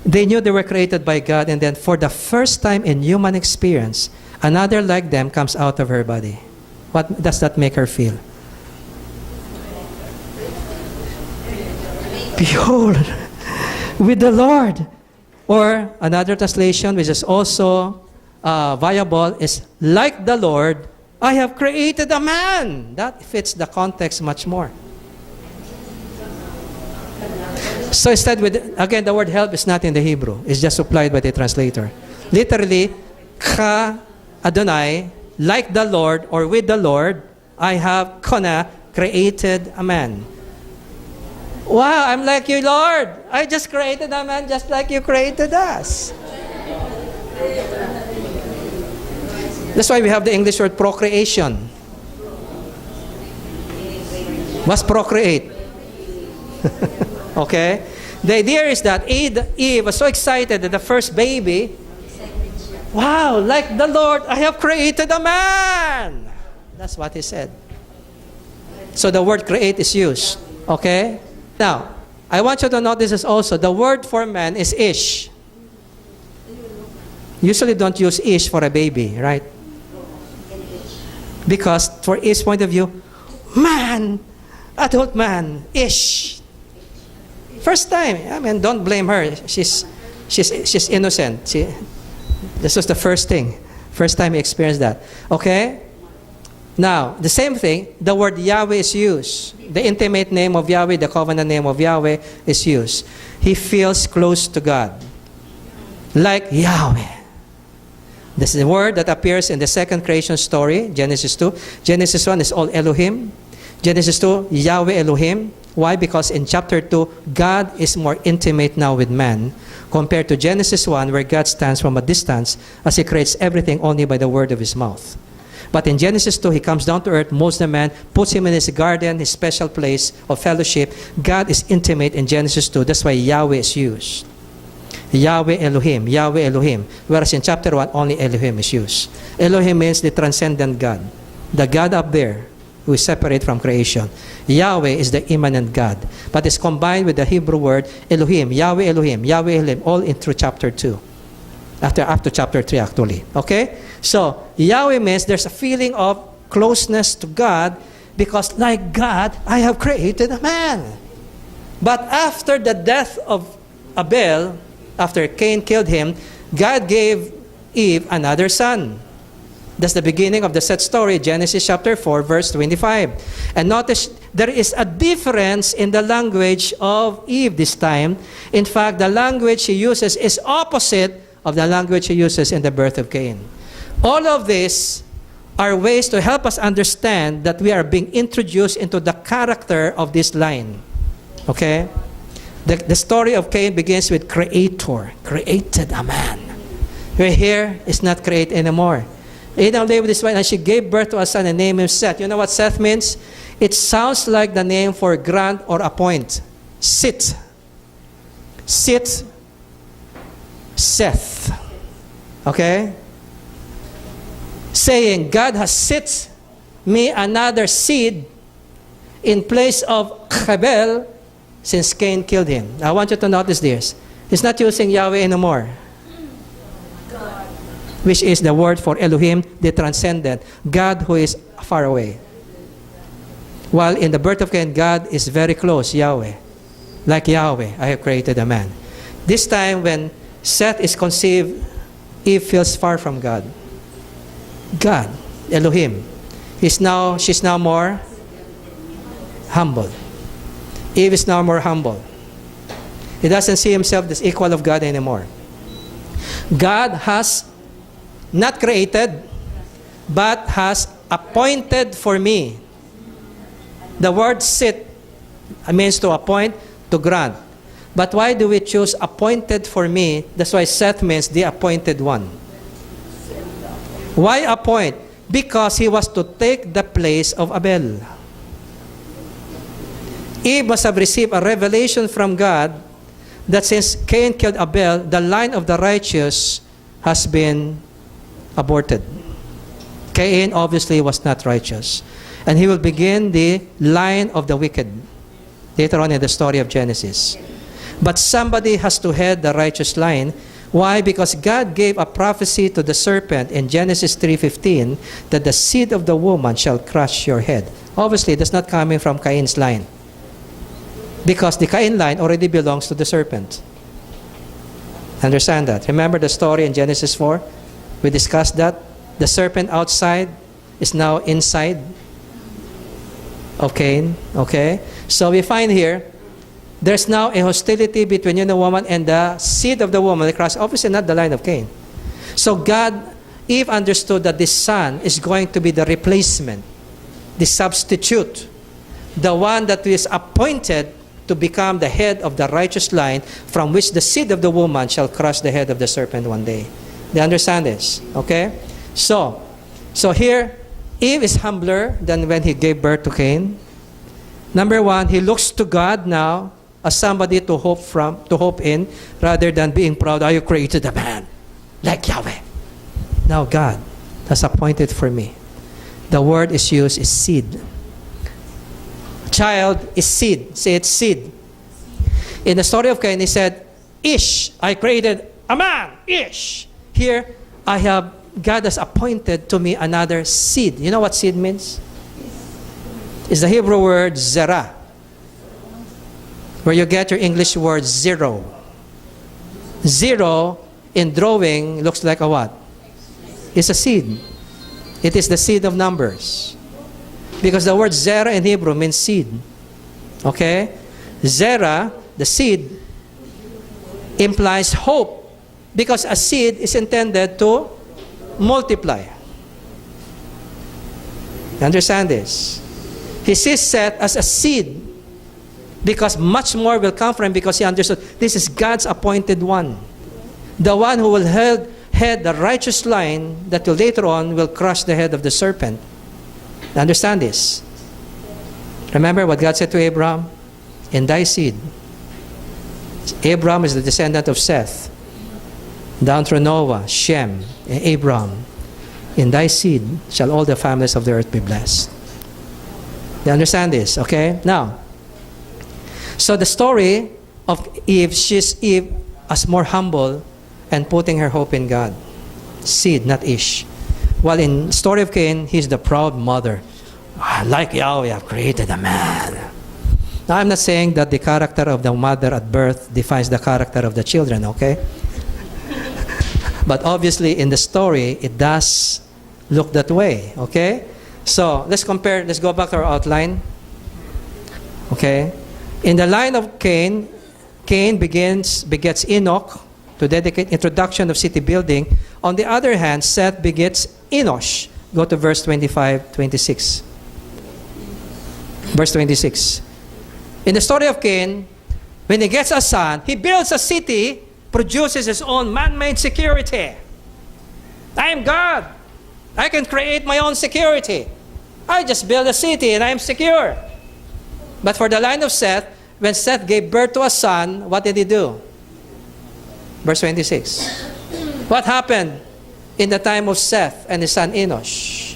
They knew they were created by God, and then for the first time in human experience, another like them comes out of her body. What does that make her feel? Behold, with the Lord. Or another translation, which is also viable, is like the Lord, I have created a man. That fits the context much more. So instead, again, the word help is not in the Hebrew. It's just supplied by the translator. Literally, ka Adonai, like the Lord, or with the Lord, I have created a man. Wow, I'm like you, Lord. I just created a man just like you created us. That's why we have the English word procreation. What's procreate? Okay? The idea is that Eve was so excited that the first baby, wow, like the Lord, I have created a man. That's what he said. So the word create is used. Okay? Now, I want you to notice this also. The word for man is ish. Usually don't use ish for a baby, right? Because for Eve's point of view, man, adult man, ish. First time. I mean, don't blame her. She's innocent. This was the first thing. First time he experienced that. Okay? Now, the same thing, the word Yahweh is used. The intimate name of Yahweh, the covenant name of Yahweh is used. He feels close to God. Like Yahweh. This is the word that appears in the second creation story, Genesis 2. Genesis 1 is all Elohim. Genesis 2, Yahweh Elohim. Why? Because in chapter 2, God is more intimate now with man compared to Genesis 1, where God stands from a distance as He creates everything only by the word of His mouth. But in Genesis 2, He comes down to earth, molds the man, puts him in his garden, his special place of fellowship. God is intimate in Genesis 2. That's why Yahweh is used. Yahweh Elohim, Yahweh Elohim. Whereas in chapter 1, only Elohim is used. Elohim means the transcendent God. The God up there who is separate from creation. Yahweh is the immanent God. But it's combined with the Hebrew word Elohim, Yahweh Elohim, Yahweh Elohim, all in through chapter 2. Up to chapter 3 actually. Okay? So, Yahweh means there's a feeling of closeness to God because like God, I have created a man. But after the death of Abel, after Cain killed him, God gave Eve another son. That's the beginning of the set story, Genesis chapter 4, verse 25. And notice, there is a difference in the language of Eve this time. In fact, the language she uses is opposite of the language she uses in the birth of Cain. All of these are ways to help us understand that we are being introduced into the character of this line. Okay? The story of Cain begins with creator, created a man. We're here, is not create anymore. Adam lay with his wife and she gave birth to a son and named him Seth. You know what Seth means? It sounds like the name for grant or appoint. Sit. Sit. Seth. Okay? Saying, God has set me another seed in place of Abel since Cain killed him. I want you to notice this. He's not using Yahweh anymore, which is the word for Elohim, the transcendent, God who is far away. While in the birth of Cain, God is very close, Yahweh. Like Yahweh, I have created a man. This time when Seth is conceived, Eve feels far from God. God, Elohim. She's now more humble. Eve is now more humble. He doesn't see himself as equal of God anymore. God has not created, but has appointed for me. The word sit means to appoint, to grant. But why do we choose appointed for me? That's why Seth means the appointed one. Why appoint? Because he was to take the place of Abel. Eve must have received a revelation from God that since Cain killed Abel, the line of the righteous has been aborted. Cain obviously was not righteous. And he will begin the line of the wicked later on in the story of Genesis. But somebody has to head the righteous line. Why? Because God gave a prophecy to the serpent in Genesis 3:15 that the seed of the woman shall crush your head. Obviously, that's not coming from Cain's line. Because the Cain line already belongs to the serpent. Understand that? Remember the story in Genesis 4? We discussed that. The serpent outside is now inside of Cain. Okay? So we find here, there's now a hostility between you and the woman and the seed of the woman. The cross, obviously not the line of Cain. So Eve understood that this son is going to be the replacement, the substitute, the one that is appointed to become the head of the righteous line from which the seed of the woman shall crush the head of the serpent one day. Do you understand this? Okay? So here, Eve is humbler than when he gave birth to Cain. Number one, he looks to God now as somebody to hope in, rather than being proud, you created a man like Yahweh. Now God has appointed for me. The word is used is seed. Child is seed. Say it's seed. In the story of Cain, he said, Ish, I created a man, Ish. Here, God has appointed to me another seed. You know what seed means? It's the Hebrew word zerah, where you get your English word zero. Zero in drawing looks like a what? It's a seed. It is the seed of numbers. Because the word zera in Hebrew means seed. Okay? Zera, the seed, implies hope. Because a seed is intended to multiply. You understand this? He sees Seth as a seed because much more will come from him, because he understood this is God's appointed one. The one who will head the righteous line that will later on will crush the head of the serpent. Understand this? Remember what God said to Abraham? In thy seed. Abraham is the descendant of Seth. Down through Noah, Shem, and Abraham. In thy seed shall all the families of the earth be blessed. You understand this? Okay? Now, so the story of Eve, she's Eve as more humble and putting her hope in God. Seed, not Ish. While in story of Cain, he's the proud mother. Like Yahweh, I've created a man. Now, I'm not saying that the character of the mother at birth defines the character of the children, okay? But obviously, in the story, it does look that way, okay? So, let's go back to our outline. Okay? In the line of Cain, Cain begets Enoch to dedicate introduction of city building. On the other hand, Seth begets Enosh. Go to verse 26. Verse 26. In the story of Cain, when he gets a son, he builds a city, produces his own man-made security. I am God. I can create my own security. I just build a city and I am secure. But for the line of Seth, when Seth gave birth to a son, what did he do? Verse 26. What happened in the time of Seth and his son Enosh?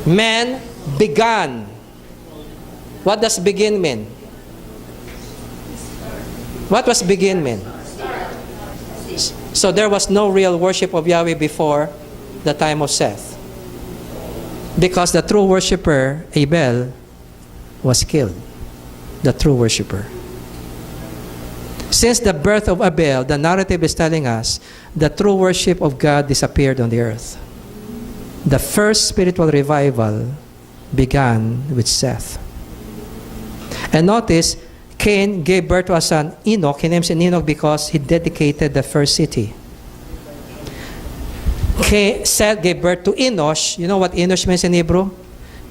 Men began. What does begin mean? What was begin mean? So there was no real worship of Yahweh before the time of Seth. Because the true worshiper, Abel, was killed. The true worshiper. Since the birth of Abel, the narrative is telling us the true worship of God disappeared on the earth. The first spiritual revival began with Seth. And notice, Cain gave birth to a son, Enoch. He names him Enoch because he dedicated the first city. Seth gave birth to Enosh. You know what Enosh means in Hebrew?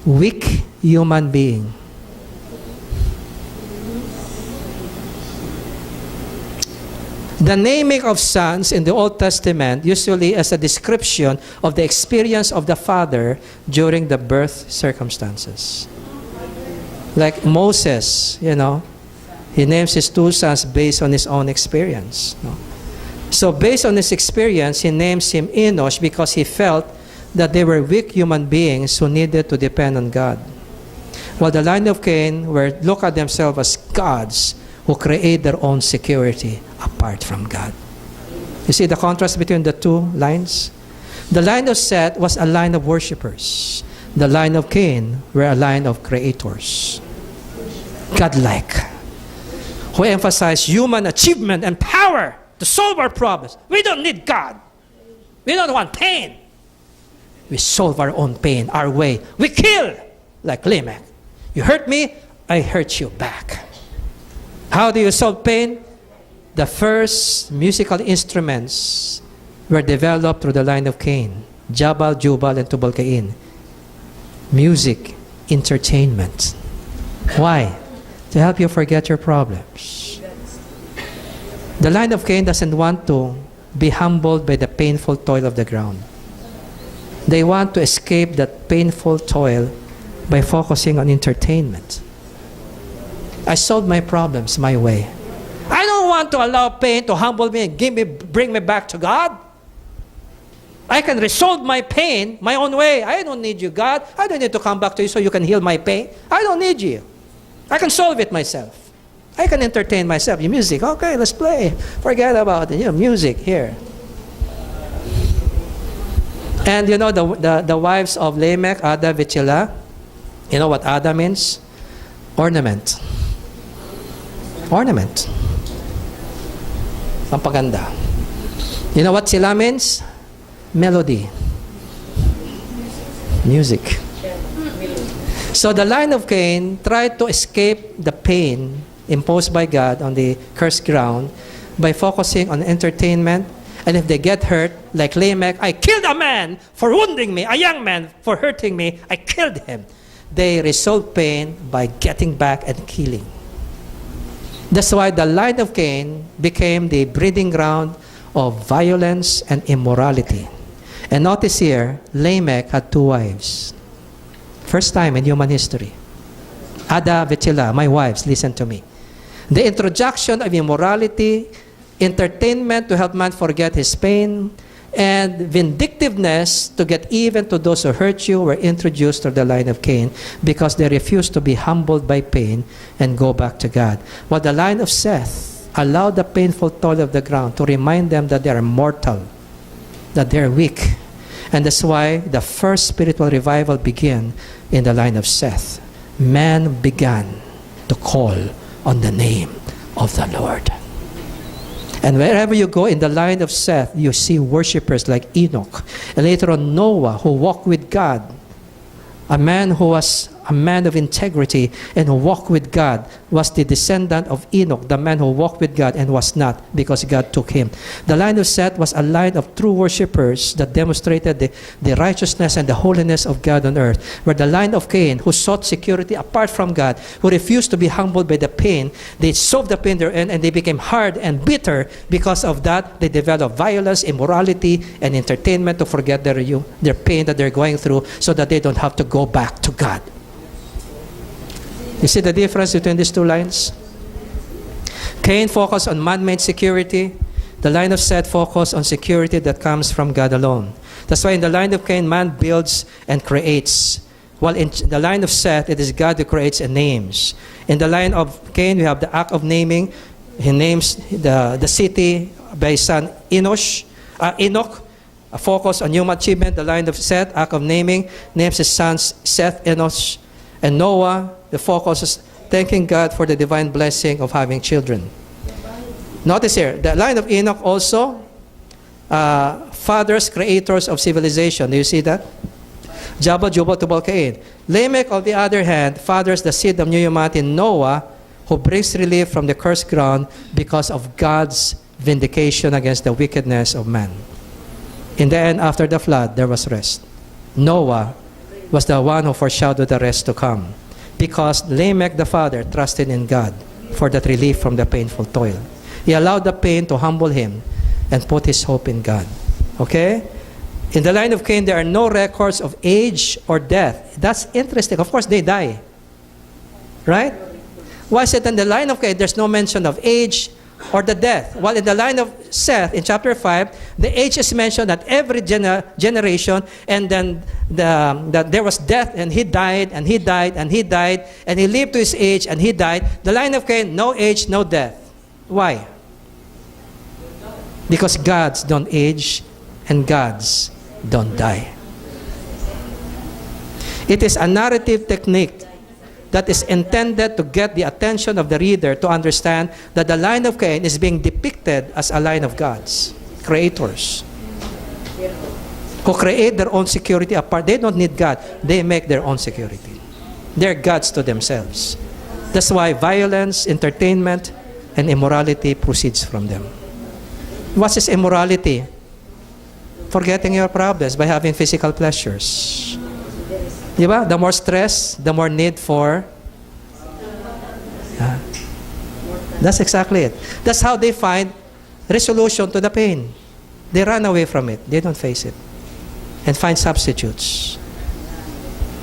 Weak human being. The naming of sons in the Old Testament usually as a description of the experience of the father during the birth circumstances. Like Moses, he names his two sons based on his own experience. So based on his experience, he names him Enosh because he felt that they were weak human beings who needed to depend on God. While the line of Cain look at themselves as gods who create their own security apart from God. You see the contrast between the two lines? The line of Seth was a line of worshipers. The line of Cain were a line of creators. Godlike. Who emphasize human achievement and power to solve our problems. We don't need God. We don't want pain. We solve our own pain, our way. We kill, like Lamech. You hurt me, I hurt you back. How do you solve pain? The first musical instruments were developed through the line of Cain. Jabal, Jubal, and Tubal-Cain. Music, entertainment. Why? To help you forget your problems. The line of Cain doesn't want to be humbled by the painful toil of the ground. They want to escape that painful toil by focusing on entertainment. I solved my problems my way. I don't want to allow pain to humble me and bring me back to God. I can resolve my pain my own way. I don't need you, God. I don't need to come back to you so you can heal my pain. I don't need you. I can solve it myself. I can entertain myself. Your music, okay, let's play. Forget about it. Music here. And you know the wives of Lamech, Ada, Vichila. You know what Ada means? Ornament. Ornament. Pampaganda. You know what Sila means? Melody. Music. So the line of Cain tried to escape the pain imposed by God on the cursed ground by focusing on entertainment. And if they get hurt, like Lamech, I killed a man for wounding me, a young man for hurting me, I killed him. They resolve pain by getting back and killing. That's why the line of Cain became the breeding ground of violence and immorality. And notice here, Lamech had two wives. First time in human history. Ada, Vichila, my wives, listen to me. The introduction of immorality, entertainment to help man forget his pain, and vindictiveness to get even to those who hurt you were introduced to the line of Cain because they refused to be humbled by pain and go back to God. While the line of Seth allowed the painful toil of the ground to remind them that they are mortal, that they are weak. And that's why the first spiritual revival began in the line of Seth. Man began to call on the name of the Lord. And wherever you go in the line of Seth, you see worshipers like Enoch. And later on, Noah, who walked with God. A man who was a man of integrity and who walked with God was the descendant of Enoch, the man who walked with God and was not because God took him. The line of Seth was a line of true worshipers that demonstrated the righteousness and the holiness of God on earth. Where the line of Cain, who sought security apart from God, who refused to be humbled by the pain, they solved the pain therein and they became hard and bitter. Because of that, they developed violence, immorality, and entertainment to forget their pain that they're going through so that they don't have to go back to God. You see the difference between these two lines? Cain focused on man-made security. The line of Seth focused on security that comes from God alone. That's why in the line of Cain, man builds and creates. While in the line of Seth, it is God who creates and names. In the line of Cain, we have the act of naming. He names the city by his son Enoch. A focus on human achievement. The line of Seth, act of naming, names his sons Seth, Enosh, and Noah. The focus is thanking God for the divine blessing of having children. Notice here, the line of Enoch also fathers, creators of civilization. Do you see that? Jabal, Jubal, Tubal-Cain. Lamech, on the other hand, fathers the seed of new humanity, Noah, who brings relief from the cursed ground because of God's vindication against the wickedness of man. In the end, after the flood, there was rest. Noah was the one who foreshadowed the rest to come, because Lamech the father trusted in God for that relief from the painful toil. He allowed the pain to humble him and put his hope in God. Okay? In the line of Cain, there are no records of age or death. That's interesting. Of course, they die. Right? Why is it in the line of Cain, there's no mention of age or the death. While in the line of Seth, in chapter 5, the age is mentioned at every generation, and then there was death, and he died, and he died, and he died, and he lived to his age, and he died. The line of Cain, no age, no death. Why? Because gods don't age, and gods don't die. It is a narrative technique that is intended to get the attention of the reader to understand that the line of Cain is being depicted as a line of gods, creators, who create their own security apart. They don't need God. They make their own security. They're gods to themselves. That's why violence, entertainment, and immorality proceeds from them. What is immorality? Forgetting your problems by having physical pleasures. Diba? The more stress, the more need for... That's exactly it. That's how they find resolution to the pain. They run away from it. They don't face it. And find substitutes.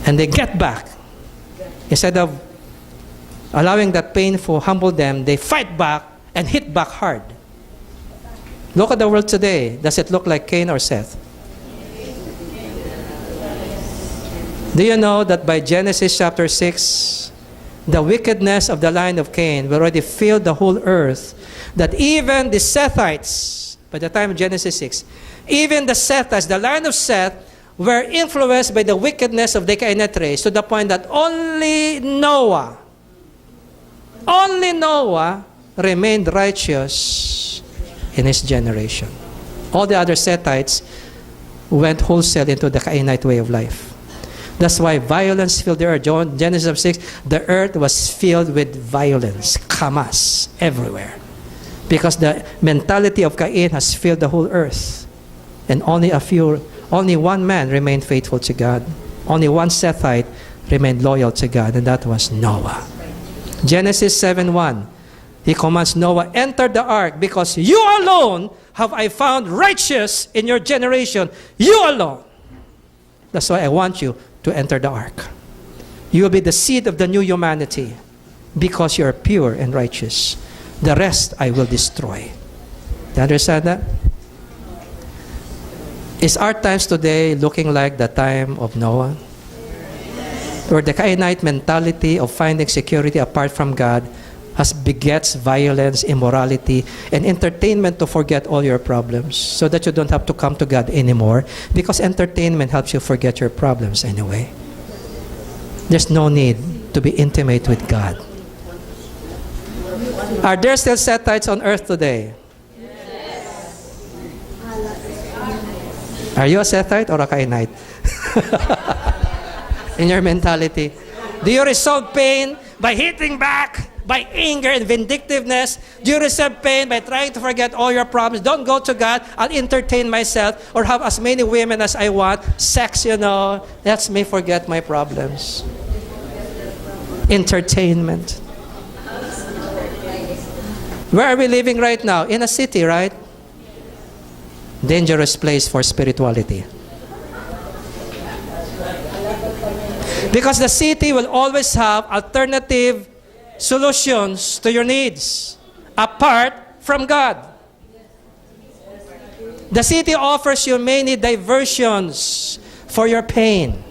And they get back. Instead of allowing that pain to humble them, they fight back and hit back hard. Look at the world today. Does it look like Cain or Seth? Do you know that by Genesis chapter 6, the wickedness of the line of Cain will already fill the whole earth, that even the Sethites, by the time of Genesis 6, even the Sethites, the line of Seth, were influenced by the wickedness of the Cainite race to the point that only Noah remained righteous in his generation. All the other Sethites went wholesale into the Cainite way of life. That's why violence filled the earth. Genesis 6, the earth was filled with violence, kamas, everywhere. Because the mentality of Cain has filled the whole earth. And only one man remained faithful to God. Only one Sethite remained loyal to God, and that was Noah. Genesis 7:1, he commands Noah, enter the ark, because you alone have I found righteous in your generation. You alone. That's why I want you to enter the ark. You will be the seed of the new humanity because you are pure and righteous. The rest I will destroy. Do you understand that? Is our times today looking like the time of Noah? Or the Cainite mentality of finding security apart from God has begets violence, immorality, and entertainment to forget all your problems so that you don't have to come to God anymore, because entertainment helps you forget your problems anyway. There's no need to be intimate with God. Are there still Sethites on earth today? Yes. Are you a Sethite or a Cainite? In your mentality. Do you resolve pain by hitting back? By anger and vindictiveness? Do you receive pain by trying to forget all your problems? Don't go to God. I'll entertain myself or have as many women as I want. Sex, lets me forget my problems. Entertainment. Where are we living right now? In a city, right? Dangerous place for spirituality. Because the city will always have alternative solutions to your needs apart from God. The city offers you many diversions for your pain,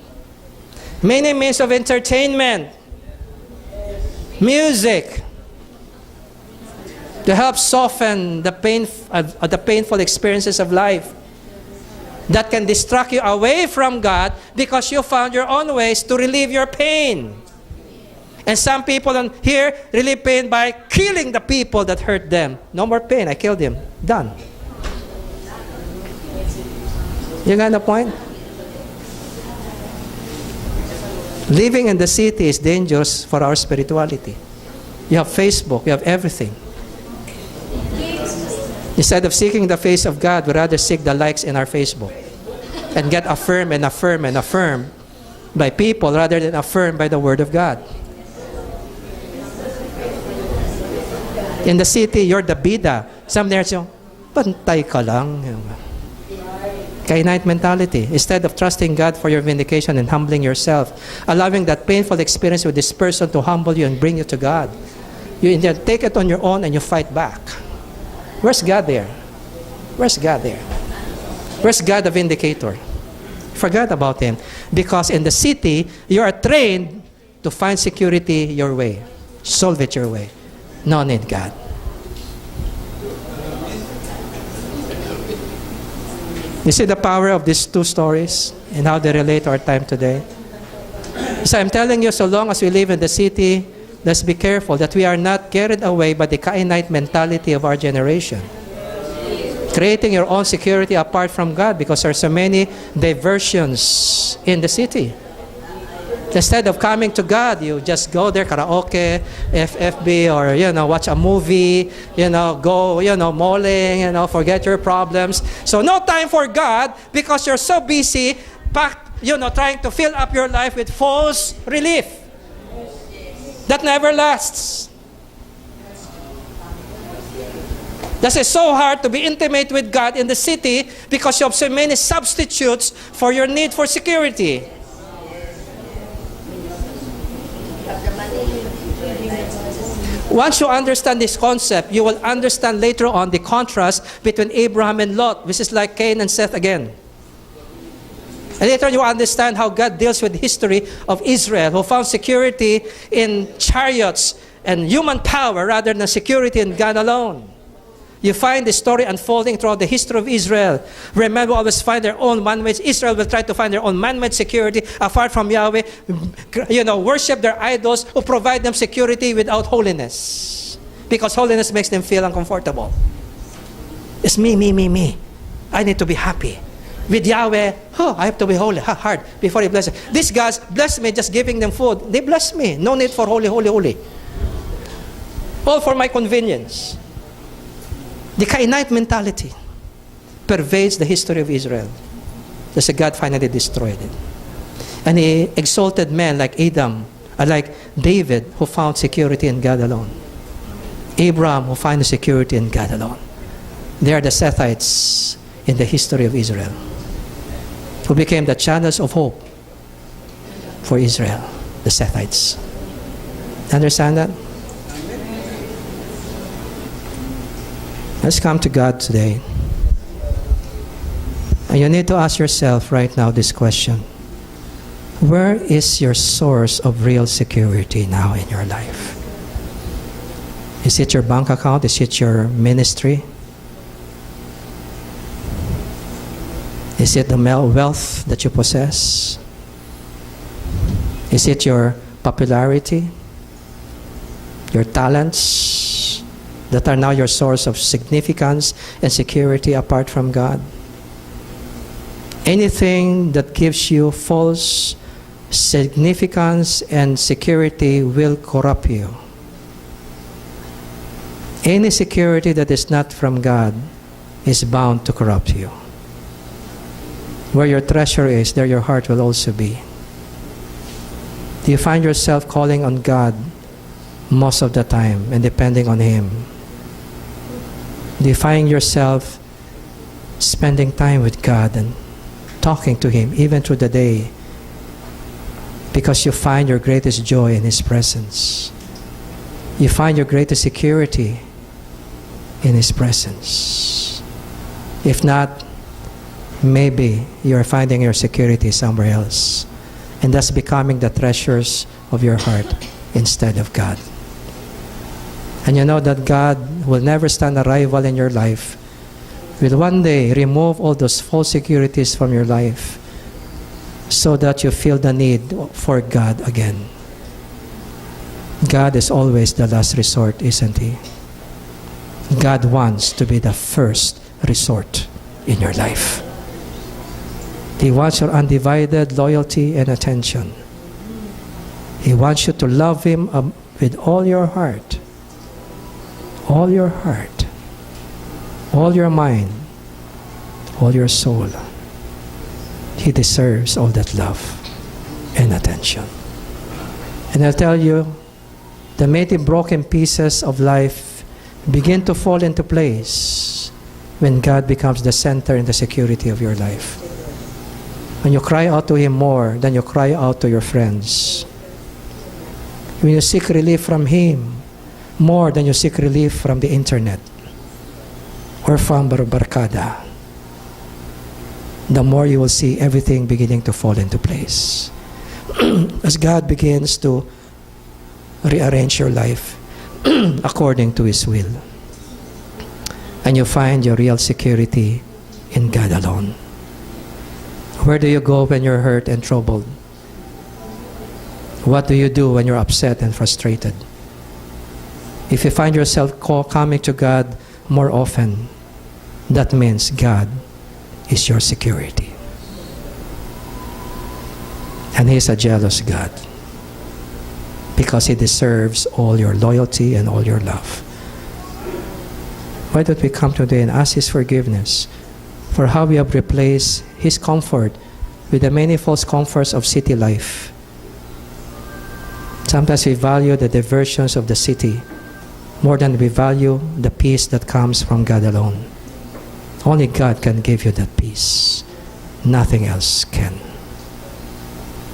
many means of entertainment, music, to help soften the painful experiences of life that can distract you away from God because you found your own ways to relieve your pain. And some people on here relieve pain by killing the people that hurt them. No more pain. I killed him. Done. You got the point? Living in the city is dangerous for our spirituality. You have Facebook. You have everything. Instead of seeking the face of God, we rather seek the likes in our Facebook and get affirmed and affirmed and affirmed by people rather than affirmed by the Word of God. In the city, you're the bida. Some there say, pantay ka lang. Cainite mentality. Instead of trusting God for your vindication and humbling yourself, allowing that painful experience with this person to humble you and bring you to God, you take it on your own and you fight back. Where's God there? Where's God there? Where's God the vindicator? Forget about Him. Because in the city, you are trained to find security your way. Solve it your way. No need God. You see the power of these two stories and how they relate to our time today? So I'm telling you, so long as we live in the city, let's be careful that we are not carried away by the Cainite mentality of our generation. Creating your own security apart from God because there are so many diversions in the city. Instead of coming to God, you just go there, karaoke, FFB, or, watch a movie, go, malling, forget your problems. So no time for God because you're so busy, packed, trying to fill up your life with false relief that never lasts. Thus it's so hard to be intimate with God in the city because you have so many substitutes for your need for security. Once you understand this concept, you will understand later on the contrast between Abraham and Lot, which is like Cain and Seth again. And later you will understand how God deals with the history of Israel, who found security in chariots and human power rather than security in God alone. You find the story unfolding throughout the history of Israel. Remember, always find their own man-made. Israel will try to find their own man-made security apart from Yahweh. Worship their idols who provide them security without holiness. Because holiness makes them feel uncomfortable. It's me. I need to be happy. With Yahweh, I have to be holy, hard, before He blesses. These guys bless me just giving them food. They bless me. No need for holy. All for my convenience. The Cainite mentality pervades the history of Israel. That's why God finally destroyed it. And He exalted men like Adam, like David, who found security in God alone. Abraham, who found security in God alone. They are the Sethites in the history of Israel, who became the channels of hope for Israel, the Sethites. Understand that? Let's come to God today. And you need to ask yourself right now this question. Where is your source of real security now in your life? Is it your bank account? Is it your ministry? Is it the wealth that you possess? Is it your popularity? Your talents? That are now your source of significance and security apart from God. Anything that gives you false significance and security will corrupt you. Any security that is not from God is bound to corrupt you. Where your treasure is, there your heart will also be. Do you find yourself calling on God most of the time and depending on Him? Do you find yourself spending time with God and talking to Him even through the day because you find your greatest joy in His presence? You find your greatest security in His presence. If not, maybe you are finding your security somewhere else, and thus becoming the treasures of your heart instead of God. And you know that God will never stand a rival in your life. Will one day remove all those false securities from your life so that you feel the need for God again. God is always the last resort, isn't He? God wants to be the first resort in your life. He wants your undivided loyalty and attention. He wants you to love Him with all your heart, all your heart, all your mind, all your soul. He deserves all that love and attention. And I'll tell you, the many broken pieces of life begin to fall into place when God becomes the center and the security of your life. When you cry out to Him more than you cry out to your friends. When you seek relief from Him more than you seek relief from the internet. or from barkada, the more you will see everything beginning to fall into place. As God begins to rearrange your life according to His will. And you find your real security in God alone. Where do you go when you're hurt and troubled? What do you do when you're upset and frustrated? If you find yourself coming to God more often, that means God is your security. And He is a jealous God because He deserves all your loyalty and all your love. Why don't we come today and ask His forgiveness for how we have replaced His comfort with the many false comforts of city life? Sometimes we value the diversions of the city more than we value the peace that comes from God alone. Only God can give you that peace. Nothing else can.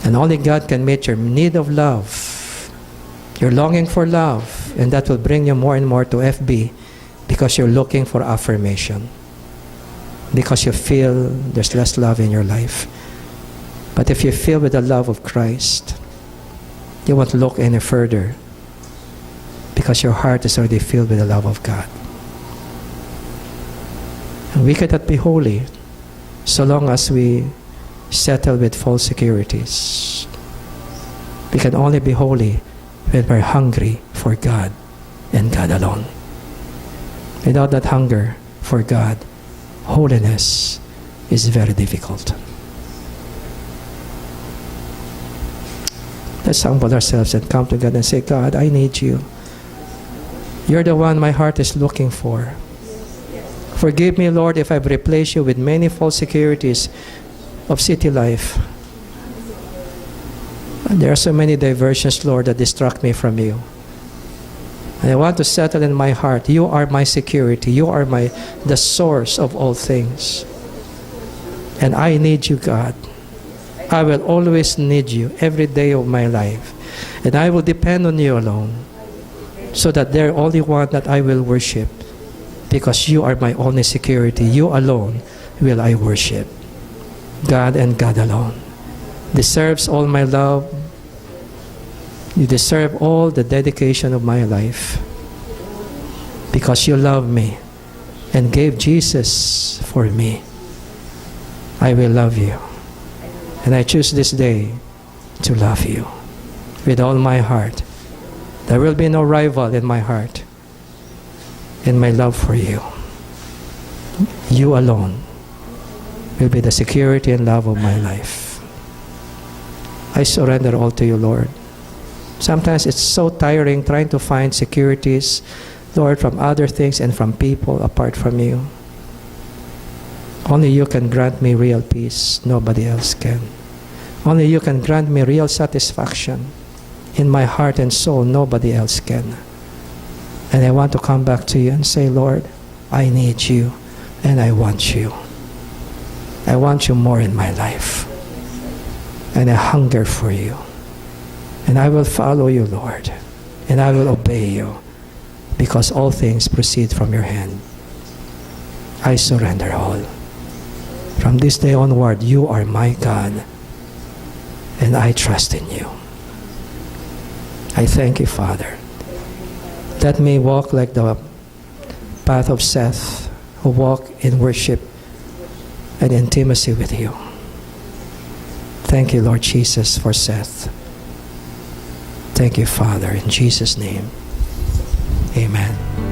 And only God can meet your need of love. You're longing for love, and that will bring you more and more to FB because you're looking for affirmation. Because you feel there's less love in your life. But if you feel with the love of Christ, you won't look any further because your heart is already filled with the love of God. And we cannot be holy so long as we settle with false securities. We can only be holy when we're hungry for God and God alone. Without that hunger for God, holiness is very difficult. Let's humble ourselves and come to God and say, God, I need you. You're the one my heart is looking for. Forgive me, Lord, if I've replaced you with many false securities of city life. And there are so many diversions, Lord, that distract me from you. And I want to settle in my heart, you are my security. You are the source of all things. And I need you, God. I will always need you every day of my life. And I will depend on you alone, so that they're only one that I will worship, because you are my only security. You alone will I worship. God and God alone deserves all my love. You deserve all the dedication of my life because you love me and gave Jesus for me. I will love you. And I choose this day to love you with all my heart. There will be no rival in my heart in my love for you. You alone will be the security and love of my life. I surrender all to you, Lord. Sometimes it's so tiring trying to find securities, Lord, from other things and from people apart from you. Only you can grant me real peace. Nobody else can. Only you can grant me real satisfaction in my heart and soul. Nobody else can. And I want to come back to you and say, Lord, I need you and I want you. I want you more in my life. And I hunger for you. And I will follow you, Lord. And I will obey you because all things proceed from your hand. I surrender all. From this day onward, you are my God. And I trust in you. I thank you, Father. Let me walk like the path of Seth, who walked in worship and intimacy with you. Thank you, Lord Jesus, for Seth. Thank you, Father, in Jesus' name. Amen.